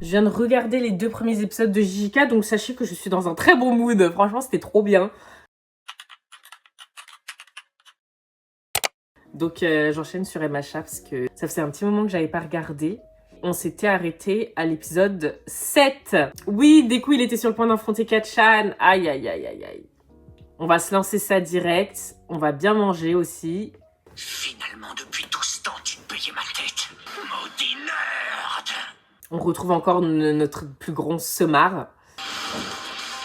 Je viens de regarder les 2 premiers épisodes de JJK, donc sachez que je suis dans un très bon mood. Franchement, c'était trop bien. Donc j'enchaîne sur MHA parce que ça faisait un petit moment que j'avais pas regardé. On s'était arrêté à l'épisode 7. Oui, Deku, il était sur le point d'affronter Kacchan. Aïe, aïe, aïe, aïe, aïe. On va se lancer ça direct. On va bien manger aussi. Finalement, depuis tout ce temps, tu ne payais ma tête. Maudit nerd! On retrouve encore notre plus grand semard.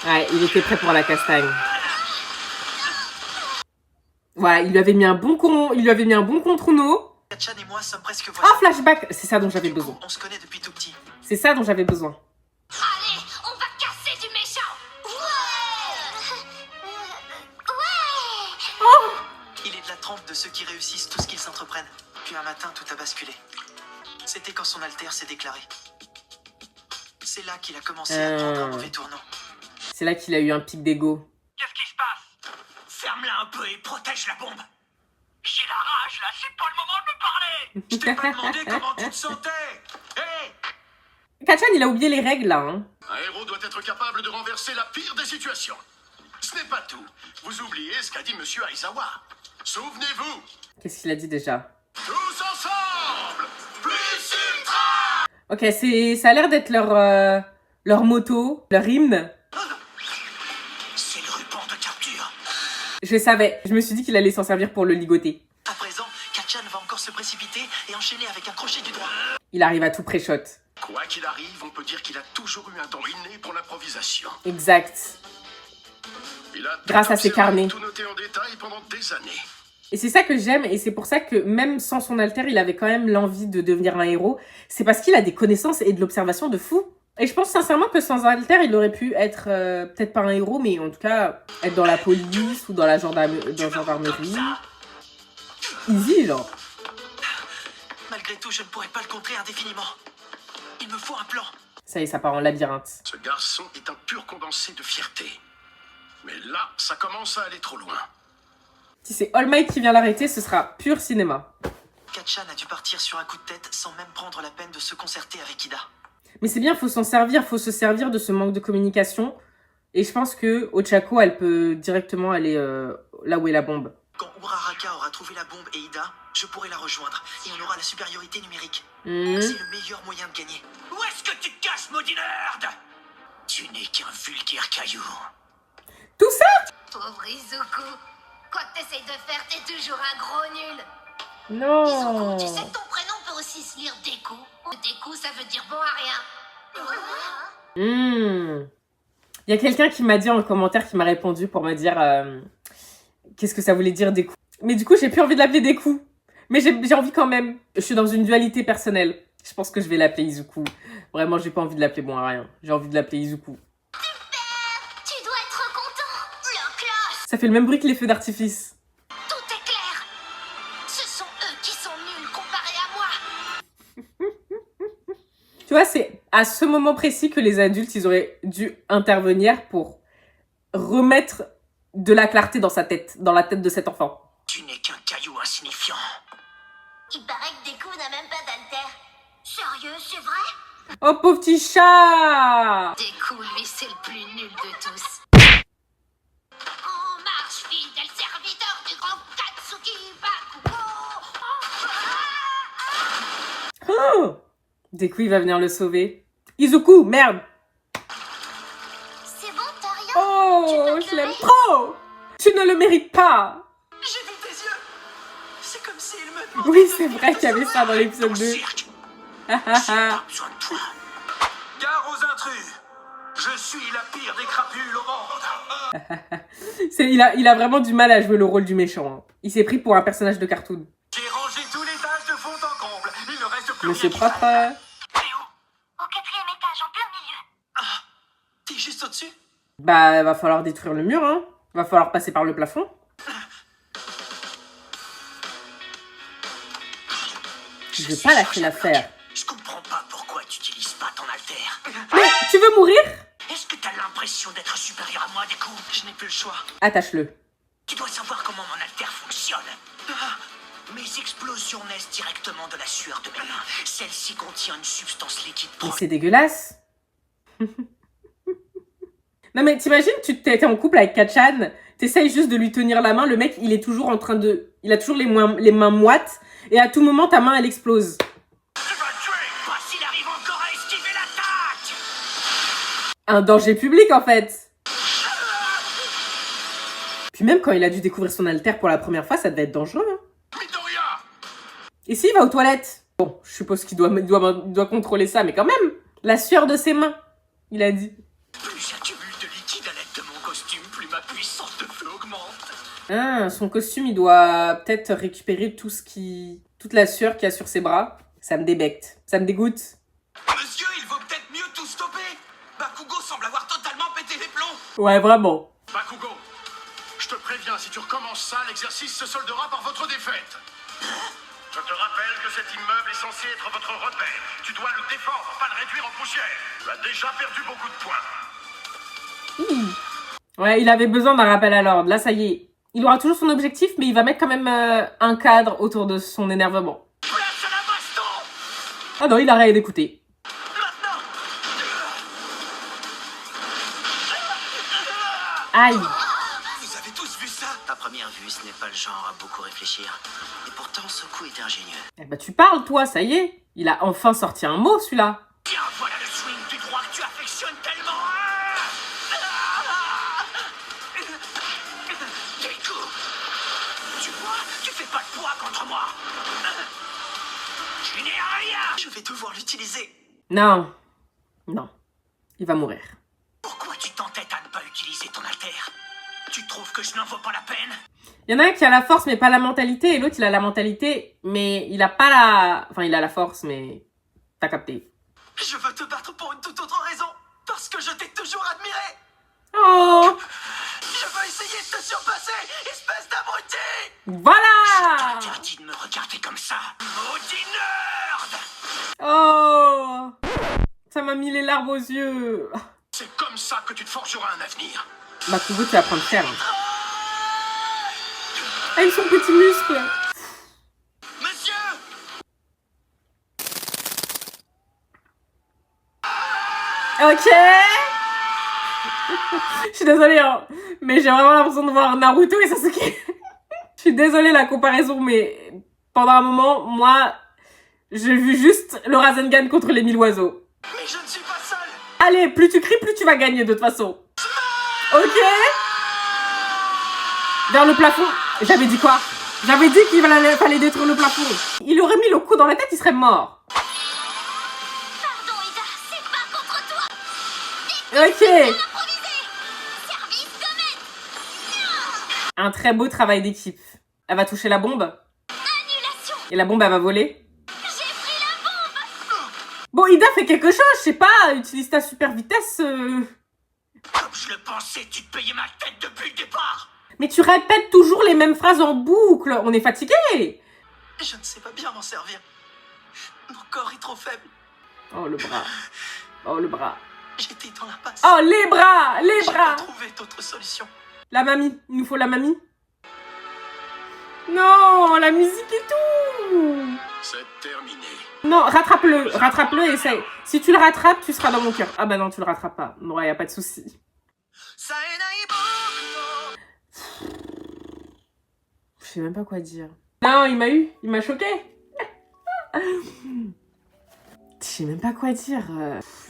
Ouais, il était prêt pour la castagne. Voilà, il lui avait mis un bon contre Uno. Kacchan et moi sommes presque voisins. Ah, flashback! C'est ça dont j'avais besoin. On se connaît depuis tout petit. C'est ça dont j'avais besoin. Allez, on va casser du méchant. Il est de la trempe de ceux qui réussissent tout ce qu'ils s'entreprennent. Puis un matin, tout a basculé. C'était quand son alter s'est déclaré. C'est là qu'il a commencé à prendre un mauvais tournant. C'est là qu'il a eu un pic d'ego. Qu'est-ce qui se passe? Ferme-la un peu et protège la bombe. J'ai la rage là, c'est pas le moment de me parler. Je t'ai pas demandé comment tu te sentais. Hé! Kacchan, il a oublié les règles là. Hein. Un héros doit être capable de renverser la pire des situations. Ce n'est pas tout. Vous oubliez ce qu'a dit Monsieur Aizawa. Souvenez-vous, Qu'est-ce qu'il a dit déjà? tous ensemble, plus ultra. Ok, ça a l'air d'être leur motto, leur hymne. C'est le ruban de capture. Je savais, je me suis dit qu'il allait s'en servir pour le ligoter. À présent, Kacchan va encore se précipiter et enchaîner avec un crochet du droit. Il arrive à tout pré-shot. Quoi qu'il arrive, on peut dire qu'il a toujours eu un don inné pour l'improvisation. Exact. Il a Grâce à ses carnets. tout noté en détail pendant des années. Et c'est ça que j'aime, et c'est pour ça que même sans son alter, il avait quand même l'envie de devenir un héros. C'est parce qu'il a des connaissances et de l'observation de fou. Et je pense sincèrement que sans alter, il aurait pu être, peut-être pas un héros, mais en tout cas, être dans la police ou dans la gendarmerie. Easy, genre. Malgré tout, je ne pourrai pas le contrer indéfiniment. Il me faut un plan. Ça y est, ça part en labyrinthe. Ce garçon est un pur condensé de fierté. Mais là, ça commence à aller trop loin. Si c'est All Might qui vient l'arrêter, ce sera pur cinéma. Kacchan a dû partir sur un coup de tête sans même prendre la peine de se concerter avec Ida. Mais c'est bien, faut s'en servir, faut se servir de ce manque de communication. Et je pense que Ochako, elle peut directement aller là où est la bombe. Quand Uraraka aura trouvé la bombe et Ida, je pourrai la rejoindre et on aura la supériorité numérique. C'est le meilleur moyen de gagner. Où est-ce que tu te caches, maudit nerd? Tu n'es qu'un vulgaire caillou. Tout ça? Pauvre Izuku. Quoi que t'essayes de faire, t'es toujours un gros nul. Non. Izuku, tu sais que ton prénom peut aussi se lire Deku. Deku, ça veut dire bon à rien. Il y a quelqu'un qui m'a dit en commentaire, qui m'a répondu pour me dire qu'est-ce que ça voulait dire Deku. Mais du coup, j'ai plus envie de l'appeler Deku. Mais j'ai envie quand même. Je suis dans une dualité personnelle. Je pense que je vais l'appeler Izuku. Vraiment, j'ai pas envie de l'appeler bon à rien. J'ai envie de l'appeler Izuku. Tu dois être content. La classe. Ça fait le même bruit que les feux d'artifice. Tout est clair. Ce sont eux qui sont nuls comparés à moi. Tu vois, c'est à ce moment précis que les adultes, ils auraient dû intervenir pour remettre de la clarté dans sa tête, dans la tête de cet enfant. Tu n'es qu'un caillou insignifiant. Il paraît que Deku n'a même pas d'alter. Sérieux, c'est vrai? Oh, pauvre petit chat! Deku, lui, c'est le plus nul de tous. En marche, fidèle serviteur du grand Katsuki Bakugo. Oh! Deku, il va venir le sauver. Izuku, merde! C'est bon, t'as rien? Oh, Tu te je l'aime lever? trop! Tu ne le mérites pas! J'ai vu tes yeux. C'est comme s'il me demandait Oui, de c'est venir vrai te qu'il y avait sauver. ça dans l'épisode Ton 2. cirque, Ah, ah, j'ai ah. pas besoin de toi. Gare aux intrus. Je suis la pire des crapules au monde. Il a vraiment du mal à jouer le rôle du méchant. Hein. Il s'est pris pour un personnage de cartoon. J'ai rangé tous les tâches de fond en comble. Il ne reste plus Monsieur rien qui propre. faille. T'es où? Au 4e étage, en plein milieu. Ah, t'es juste au-dessus? Bah, va falloir détruire le mur, hein. Va falloir passer par le plafond. Je veux pas lâcher l'affaire. Je comprends pas pourquoi tu n'utilises pas ton alter. Mais tu veux mourir? Est-ce que t'as l'impression d'être supérieur à moi des coups? Je n'ai plus le choix. Attache-le. Tu dois savoir comment mon alter fonctionne. Mes explosions naissent directement de la sueur de mes mains. Celle-ci contient une substance liquide Mais c'est dégueulasse. Non mais t'imagines, tu t'es en couple avec Kachan, t'essayes juste de lui tenir la main, le mec il est toujours en train de... Il a toujours les mains moites, et à tout moment ta main elle explose. Tu vas le tuer! Pas s'il arrive encore à esquiver l'attaque! Un danger public en fait. Puis même quand il a dû découvrir son alter pour la première fois, ça devait être dangereux. Hein. Midoriya! Et s'il va aux toilettes? Bon, je suppose qu'il doit contrôler ça, mais quand même, la sueur de ses mains, il a dit. Plus j'accumule de liquide à l'aide de mon costume, plus ma puissance de feu augmente. Ah, son costume, il doit peut-être récupérer toute la sueur qu'il y a sur ses bras. Ça me débecte, ça me dégoûte. Monsieur, il vaut peut-être mieux tout stopper. Bakugo semble avoir totalement pété les plombs. Ouais, vraiment. Bakugo, je te préviens, si tu recommences ça, l'exercice se soldera par votre défaite. Je te rappelle que cet immeuble est censé être votre repère. Tu dois le défendre, pas le réduire en poussière. Tu as déjà perdu beaucoup de points. Ouais, il avait besoin d'un rappel à l'ordre. Là, ça y est. Il aura toujours son objectif, mais il va mettre quand même un cadre autour de son énervement. Place à la baston. Ah non, il a arrêté d'écouter. Maintenant. Aïe. Vous avez tous vu ça? À première vue, ce n'est pas le genre à beaucoup réfléchir. Et pourtant, ce coup est ingénieux. Eh bah, tu parles, toi, ça y est. Il a enfin sorti un mot, celui-là. Tiens, voilà le swing du droit que tu affectionnes tellement. Des coups. Tu vois, tu fais pas de poids contre moi. Je n'ai rien. Je vais devoir l'utiliser. Non. Non. Il va mourir. Pourquoi tu t'entêtes à ne pas utiliser ton alter? Tu trouves que je n'en vaut pas la peine? Il y en a un qui a la force, mais pas la mentalité. Et l'autre, il a la mentalité, mais il a pas la... Enfin, il a la force, mais... T'as capté. Je veux te battre pour une toute autre raison. Parce que je t'ai toujours admiré. Oh. Je veux essayer de te surpasser, espèce d'abruti. Voilà. Interdit de me regarder comme ça. Maudit nerd. Oh. Ça m'a mis les larmes aux yeux. C'est comme ça que tu te forgeras un avenir. Bakugo, tu vas prendre cher. Avec son petit muscle. Monsieur. Ok. Je suis désolée, hein, mais j'ai vraiment l'impression de voir Naruto et Sasuke. Je suis désolée la comparaison, mais pendant un moment, moi, j'ai vu juste le Rasengan contre les 1000 oiseaux. Mais je ne suis pas seul. Allez, plus tu cries, plus tu vas gagner de toute façon. Ok. Vers le plafond. J'avais dit quoi? J'avais dit qu'il fallait détruire le plafond. Il aurait mis le coup dans la tête, il serait mort. Pardon, Ida, c'est pas contre toi. Ok. Improvisé. Service de maître. Un très beau travail d'équipe. Elle va toucher la bombe. Annulation. Et la bombe, elle va voler. J'ai pris la bombe. Bon, Ida, fais quelque chose, je sais pas. Utilise ta super vitesse. Comme je le pensais, tu te payais ma tête depuis le départ. Mais tu répètes toujours les mêmes phrases en boucle. On est fatigué. Je ne sais pas bien m'en servir. Mon corps est trop faible. Oh, le bras. Oh, le bras. J'étais dans l'impasse. Oh, les bras. Les J'ai bras. pas trouvé d'autre solution. La mamie. Il nous faut la mamie. Non, la musique et tout. C'est terminé. Non, rattrape-le. Rattrape-le et essaye. Si tu le rattrapes, tu seras dans mon cœur. Ah bah non, tu le rattrapes pas. Bon, y a pas de souci. Je sais même pas quoi dire. Non, il m'a eu. Il m'a choqué. Je sais même pas quoi dire.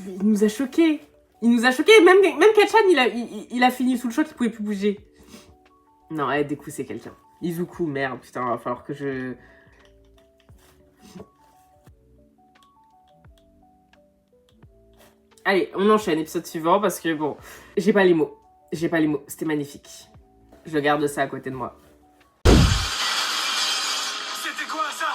Il nous a choqués. Il nous a choqués. Même Kachan, il a fini sous le choc, il pouvait plus bouger. Non, du coup, c'est quelqu'un. Izuku, merde. Putain, va falloir que je... Allez, on enchaîne, épisode suivant, parce que bon, j'ai pas les mots. J'ai pas les mots. C'était magnifique. Je garde ça à côté de moi. C'était quoi ça?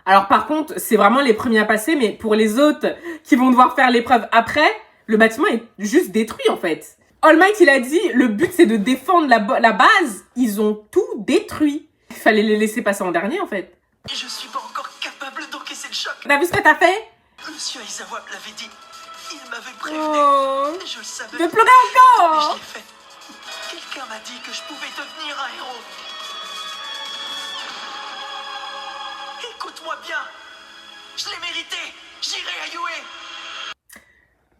Alors par contre, c'est vraiment les premiers à passer, mais pour les autres qui vont devoir faire l'épreuve après, le bâtiment est juste détruit en fait. All Might, il a dit, le but c'est de défendre la base. Ils ont tout détruit. Il fallait les laisser passer en dernier en fait. Et je suis pas encore capable d'encaisser le choc. T'as vu ce que t'as fait? Monsieur Aizawa me l'avait dit. Il m'avait prévenu. Oh, Je le savais. de pleurer Mais je encore. l'ai fait. Quelqu'un m'a dit que je pouvais devenir un héros. écoute-moi bien. Je l'ai mérité. J'irai à Yue.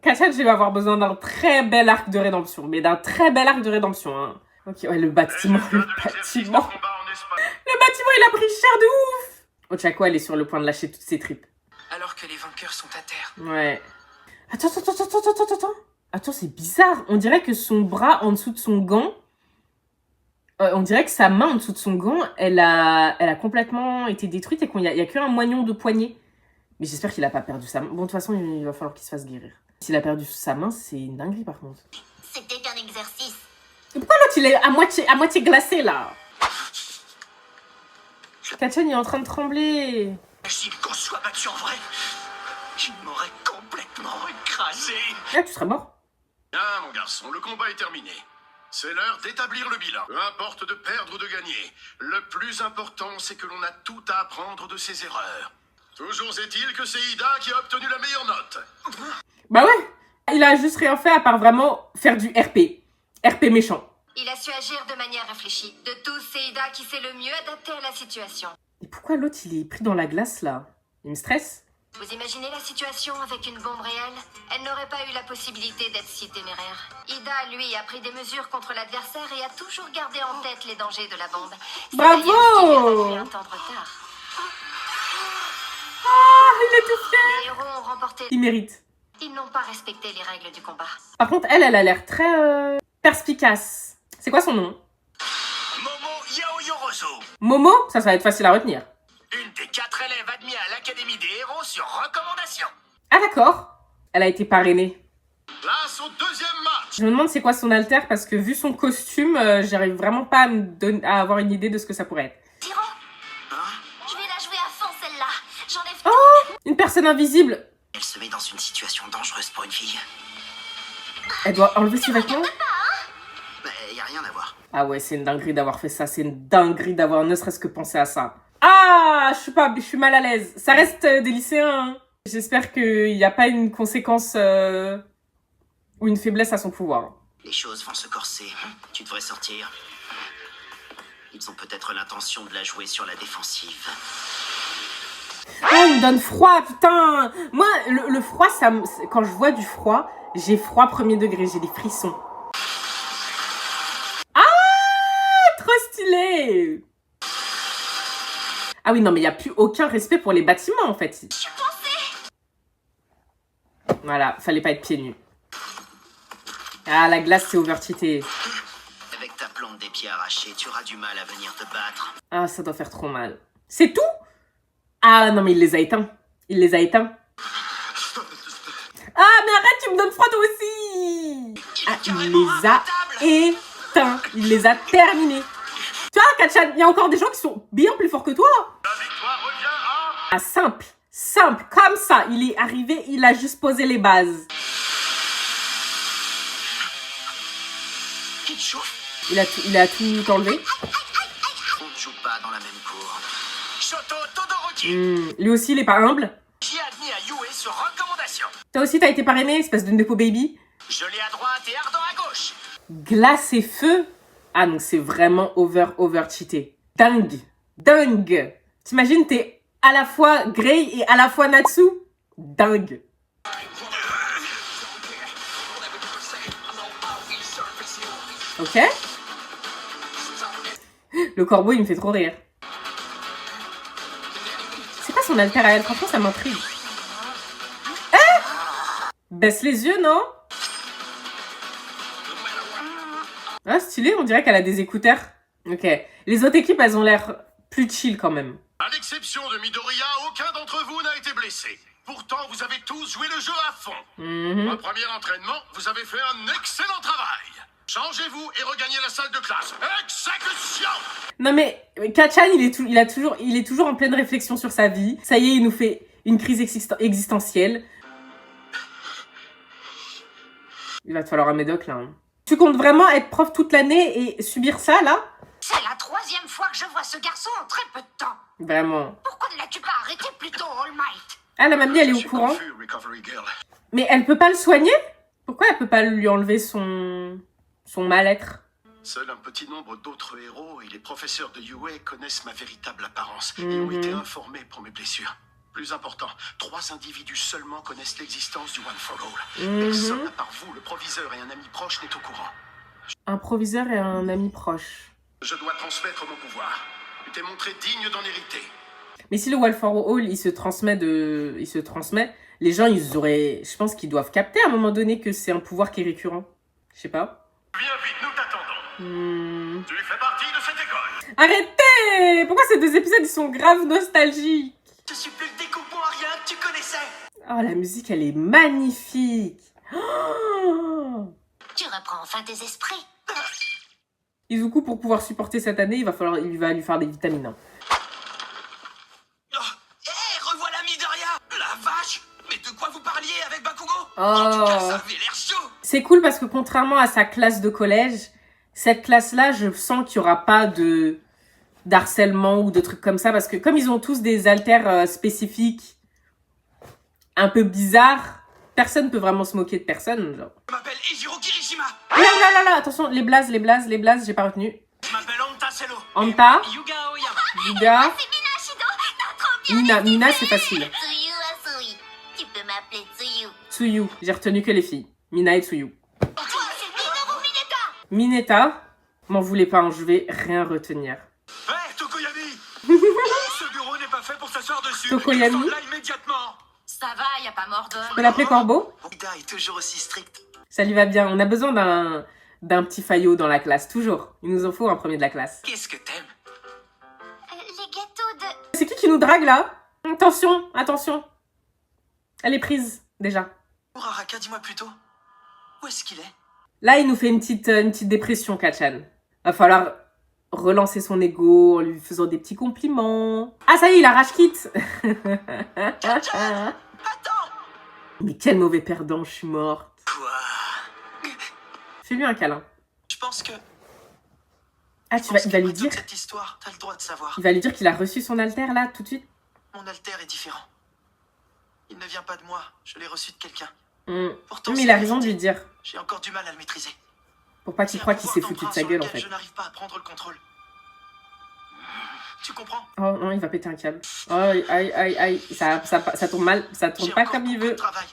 Kachan, je vais avoir besoin d'un très bel arc de rédemption. Mais d'un très bel arc de rédemption, hein. Ok, ouais, le bâtiment, le bâtiment. Le bâtiment, il a pris cher de ouf. Ochako, elle est sur le point de lâcher toutes ses tripes. Alors que les vainqueurs sont à terre. Ouais. Attends. Attends, c'est bizarre. On dirait que son bras en dessous de son gant... on dirait que sa main en dessous de son gant, elle a complètement été détruite et qu'il n'y a qu'un moignon de poignet. Mais j'espère qu'il a pas perdu sa main. Bon, de toute façon, il va falloir qu'il se fasse guérir. S'il a perdu sa main, c'est une dinguerie par contre. C'était un exercice. Et pourquoi l'autre, il est à moitié glacé, là? Kachan, il est en train de trembler. Imagine qu'on soit battu en vrai. Il m'aurait complètement écrasé. Ah, tu serais mort. Bien, mon garçon, le combat est terminé. C'est l'heure d'établir le bilan. Peu importe de perdre ou de gagner. Le plus important, c'est que l'on a tout à apprendre de ses erreurs. Toujours est-il que c'est Ida qui a obtenu la meilleure note. Bah ouais. Il a juste rien fait à part vraiment faire du RP. RP méchant. Il a su agir de manière réfléchie. De tous, c'est Ida qui s'est le mieux adapté à la situation. Et pourquoi l'autre, il est pris dans la glace, là? Il me stresse. Vous imaginez la situation avec une bombe réelle? Elle n'aurait pas eu la possibilité d'être si téméraire. Ida, lui, a pris des mesures contre l'adversaire et a toujours gardé en tête les dangers de la bombe. C'est Bravo! d'ailleurs ce qui lui a valu un temps de retard. Ah, il est tout fier. Les héros ont remporté. Il mérite. Ils n'ont pas respecté les règles du combat. Par contre, elle a l'air très perspicace. C'est quoi son nom? Momo Yaoyoroso. Momo? Ça va être facile à retenir. Une des 4 élèves admis à l'Académie des héros sur recommandation. Ah d'accord. Elle a été parrainée. Place au deuxième match. Je me demande c'est quoi son alter parce que vu son costume, j'arrive vraiment pas à avoir une idée de ce que ça pourrait être. Tyran, je vais la jouer à fond celle-là. J'enlève Oh! Une personne invisible. Elle se met dans une situation dangereuse pour une fille. Elle doit enlever ses vêtements? Mais y a rien à voir. Ah ouais, c'est une dinguerie d'avoir fait ça. C'est une dinguerie d'avoir ne serait-ce que pensé à ça. Ah! Je suis mal à l'aise. Ça reste des lycéens, hein. J'espère qu'il n'y a pas une conséquence ou une faiblesse à son pouvoir. Les choses vont se corser. Tu devrais sortir. Ils ont peut-être l'intention de la jouer sur la défensive. Oh, il me donne froid, putain! Moi, le froid, quand je vois du froid, j'ai froid premier degré, j'ai des frissons. Ah! Trop stylé! Ah oui, non, mais il n'y a plus aucun respect pour les bâtiments, en fait. Voilà, fallait pas être pieds nus. Ah, la glace, c'est overcheaté. Avec ta plante des pieds arrachés, tu auras du mal à venir te battre. Ah, ça doit faire trop mal. C'est tout? Ah, non, mais il les a éteints. Il les a éteints. Ah, mais arrête, tu me donnes froid, toi aussi! Ah, il les a éteints. Il les a terminés. Tu vois, Kachan, il y a encore des gens qui sont bien plus forts que toi. La victoire revient à... Ah, simple, comme ça. Il est arrivé, il a juste posé les bases. Il chauffe. Il a tout enlevé. On ne joue pas dans la même cour. Shoto Todoroki, Lui aussi, il est pas humble. qui est admis à Yue sur recommandation. Toi aussi, t'as été parrainé, espèce de Nepo Baby. Gelé à droite et ardent à gauche. Glace et feu. Ah, donc c'est vraiment over cheaté. Dingue. T'imagines, t'es à la fois Grey et à la fois Natsu? Dingue. Ok. Le corbeau, il me fait trop rire. C'est quoi son alter à elle? Franchement, ça m'intrigue. Baisse les yeux, non? Ah, stylé, on dirait qu'elle a des écouteurs. Ok. Les autres équipes, elles ont l'air plus chill quand même. À l'exception de Midoriya, aucun d'entre vous n'a été blessé. Pourtant, vous avez tous joué le jeu à fond. Au premier entraînement, vous avez fait un excellent travail. Changez-vous et regagnez la salle de classe. Exécution! Non mais, Kachan, il est toujours en pleine réflexion sur sa vie. Ça y est, il nous fait une crise existentielle. Il va te falloir un médoc, là. Hein. Tu comptes vraiment être prof toute l'année et subir ça, là? C'est la 3e fois que je vois ce garçon en très peu de temps. Vraiment. Pourquoi ne l'as-tu pas arrêté plus tôt, All Might? Ah, la mamie, elle est au courant. Confus, Recovery Girl. Mais elle peut pas le soigner? Pourquoi elle peut pas lui enlever son mal-être? Seul un petit nombre d'autres héros et les professeurs de UA connaissent ma véritable apparence et ont été informés pour mes blessures. Plus important, 3 individus seulement connaissent l'existence du One for All. Personne à part vous, le proviseur et un ami proche n'est au courant. Un proviseur et un ami proche. Je dois transmettre mon pouvoir. Tu t'es montré digne d'en hériter. Mais si le One for All, il se transmet, les gens, ils auraient... Je pense qu'ils doivent capter à un moment donné que c'est un pouvoir qui est récurrent. Je sais pas. Viens vite, nous t'attendons. Tu fais partie de cette école. Arrêtez! Pourquoi ces 2 épisodes, ils sont grave nostalgiques? Je suis plus le découpant à rien que tu connaissais. Oh, la musique, elle est magnifique. Oh, Tu reprends enfin tes esprits. Izuku, pour pouvoir supporter cette année, il va lui faire des vitamines. Hein. Revoilà Midoriya. La vache. Mais de quoi vous parliez avec Bakugo? Oh. En tout cas, ça avait l'air chaud. C'est cool parce que contrairement à sa classe de collège, cette classe-là, je sens qu'il n'y aura pas d'harcèlement ou de trucs comme ça. Parce que comme ils ont tous des haltères spécifiques, un peu bizarres, personne ne peut vraiment se moquer de personne. Genre. Je m'appelle Ejiro Kirishima. Là, attention, les blazes, j'ai pas retenu. Je m'appelle Anta Selo. Anta, Yuga Aoyama. Yuga, C'est Mina Shido. Mina, c'est facile. Tsuyu Asui. Tu peux m'appeler Tsuyu. Tsuyu, j'ai retenu que les filles. Mina et Tsuyu. Toi, c'est Minoru Mineta. Mineta, m'en voulez pas, hein, je vais rien retenir. Hé, Tokoyami. Ce bureau n'est pas fait pour s'asseoir dessus. Tokoyami. Descends de là immédiatement. Ça va, y a pas mort d'homme. Je peux l'appeler Corbeau? Ida est toujours aussi stricte. Ça lui va bien. On a besoin d'un petit faillot dans la classe, toujours. Il nous en faut un premier de la classe. Qu'est-ce que t'aimes? Les gâteaux de... C'est qui nous drague là? Attention. Elle est prise, déjà. Araka, dis-moi plutôt. Où est-ce qu'il est? Là, il nous fait une petite dépression, Kachan. Va falloir relancer son ego en lui faisant des petits compliments. Ah, ça y est, il a rage kit. Attends. Mais quel mauvais perdant, je suis morte. Quoi? Fais-lui un câlin. Je pense que... Ah, il va lui dire... Toute cette histoire, t'as le droit de savoir. Il va lui dire qu'il a reçu son alter là, tout de suite. Mon alter est différent. Il ne vient pas de moi, je l'ai reçu de quelqu'un. Pourtant, Mais c'est il a la raison de vérité. lui dire. J'ai encore du mal à le maîtriser. Pour pas qu'il croie qu'il s'est foutu de sa gueule, en fait. Je n'arrive pas à prendre le contrôle. Tu comprends? Oh non, il va péter un câble. Oh, aïe. Ça tourne mal. Ça tourne J'ai pas encore comme il beaucoup de veut. travail.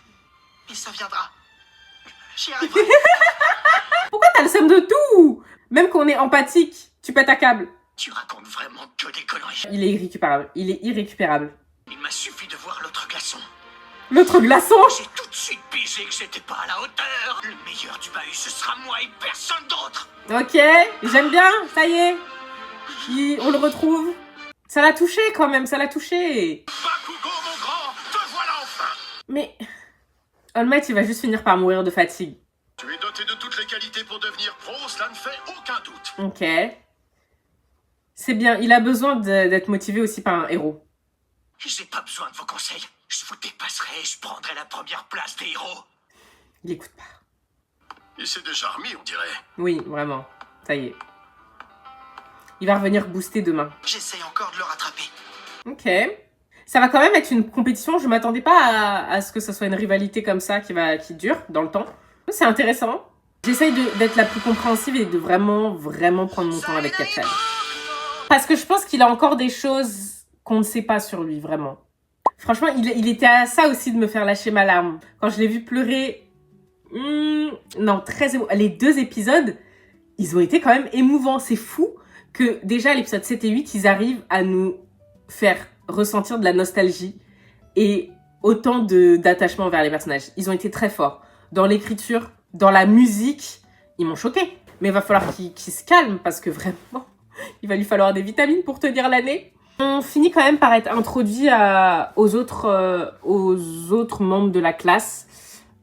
Mais ça viendra. J'y arriverai. Pourquoi t'as le seum de tout? Même qu'on est empathique, tu pètes un câble. Tu racontes vraiment que des conneries. Il est irrécupérable. Il m'a suffi de voir l'autre glaçon. L'autre glaçon? J'ai tout de suite pigé que j'étais pas à la hauteur. Le meilleur du bahut, ce sera moi et personne d'autre. Ok, j'aime bien, ça y est. On le retrouve. Ça l'a touché quand même, ça l'a touché. Bakugo, mon grand, te voilà enfin. Mais All Might, il va juste finir par mourir de fatigue. Tu es doté de toutes les qualités pour devenir pro, cela ne fait aucun doute. Ok. C'est bien, il a besoin d'être motivé aussi par un héros. J'ai pas besoin de vos conseils. Je vous dépasserai et je prendrai la première place des héros. Il écoute pas. Il s'est déjà remis, on dirait. Oui, vraiment. Ça y est. Il va revenir booster demain. J'essaye encore de le rattraper. Ok. Ça va quand même être une compétition. Je m'attendais pas à ce que ça soit une rivalité comme ça qui dure dans le temps. C'est intéressant. J'essaye d'être la plus compréhensive et de vraiment prendre mon temps avec Kachan. Parce que je pense qu'il a encore des choses qu'on ne sait pas sur lui, vraiment. Franchement, il était à ça aussi de me faire lâcher ma larme. Quand je l'ai vu pleurer... non, très émouvant. Les 2 épisodes, ils ont été quand même émouvants. C'est fou que déjà, l'épisode 7 et 8, ils arrivent à nous faire ressentir de la nostalgie et autant d'attachement vers les personnages. Ils ont été très forts. Dans l'écriture, dans la musique, ils m'ont choqué. Mais il va falloir qu'il se calme parce que vraiment, il va lui falloir des vitamines pour tenir l'année. On finit quand même par être introduit aux autres membres de la classe.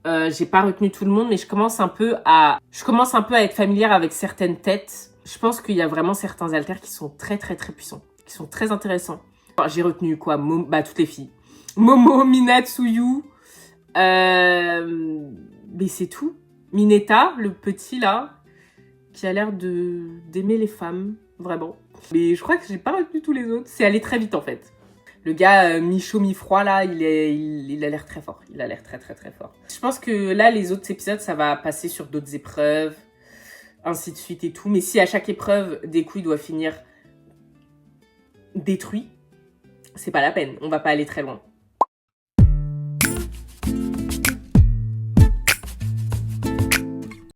J'ai pas retenu tout le monde, mais je commence un peu à être familière avec certaines têtes. Je pense qu'il y a vraiment certains alters qui sont très puissants, qui sont très intéressants. Enfin, j'ai retenu quoi, toutes les filles. Momo, Mina, Tsuyu. Mais c'est tout. Mineta, le petit là, qui a l'air d'aimer les femmes, vraiment. Mais je crois que j'ai pas retenu tous les autres. C'est allé très vite en fait. Le gars mi-chaud, mi-froid là, il a l'air très fort. Il a l'air très fort. Je pense que là, les autres épisodes, ça va passer sur d'autres épreuves. ainsi de suite et tout. Mais si à chaque épreuve, Deku il doit finir détruit, c'est pas la peine. On va pas aller très loin.